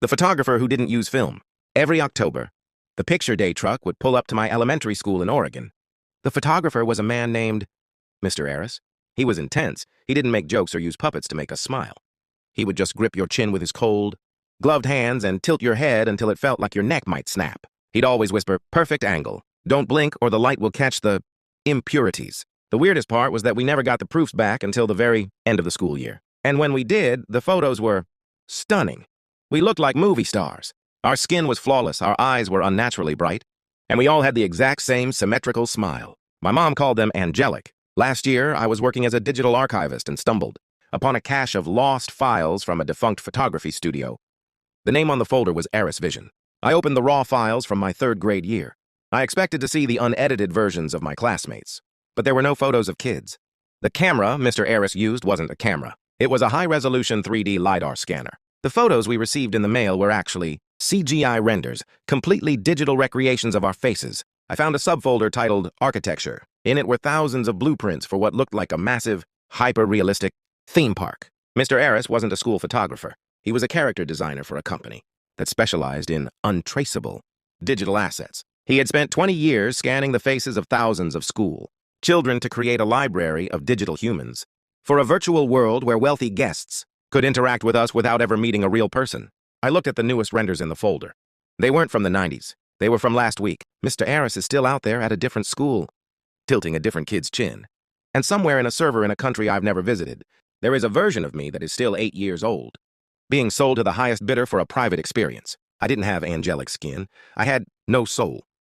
The photographer who didn't use film. Every October, the picture day truck would pull up to my elementary school in Oregon. The photographer was a man named Mr. Aris. He was intense. He didn't make jokes or use puppets to make us smile. He would just grip your chin with his cold, gloved hands and tilt your head until it felt like your neck might snap. He'd always whisper, "Perfect angle. Don't blink or the light will catch the impurities." The weirdest part was that we never got the proofs back until the very end of the school year. And when we did, the photos were stunning. We looked like movie stars. Our skin was flawless, our eyes were unnaturally bright, and we all had the exact same symmetrical smile. My mom called them angelic. Last year, I was working as a digital archivist and stumbled upon a cache of lost files from a defunct photography studio. The name on the folder was Aris Vision. I opened the raw files from my third grade year. I expected to see the unedited versions of my classmates, but there were no photos of kids. The camera Mr. Aris used wasn't a camera. It was a high-resolution 3D LiDAR scanner. The photos we received in the mail were actually CGI renders, completely digital recreations of our faces. I found a subfolder titled Architecture. In it were thousands of blueprints for what looked like a massive, hyper-realistic theme park. Mr. Aris wasn't a school photographer. He was a character designer for a company that specialized in untraceable digital assets. He had spent 20 years scanning the faces of thousands of school children to create a library of digital humans for a virtual world where wealthy guests could interact with us without ever meeting a real person. I looked at the newest renders in the folder. They weren't from the 90s. They were from last week. Mr. Aris is still out there at a different school, tilting a different kid's chin. And somewhere in a server in a country I've never visited, there is a version of me that is still 8 years old, being sold to the highest bidder for a private experience. I didn't have angelic skin. I had no soul.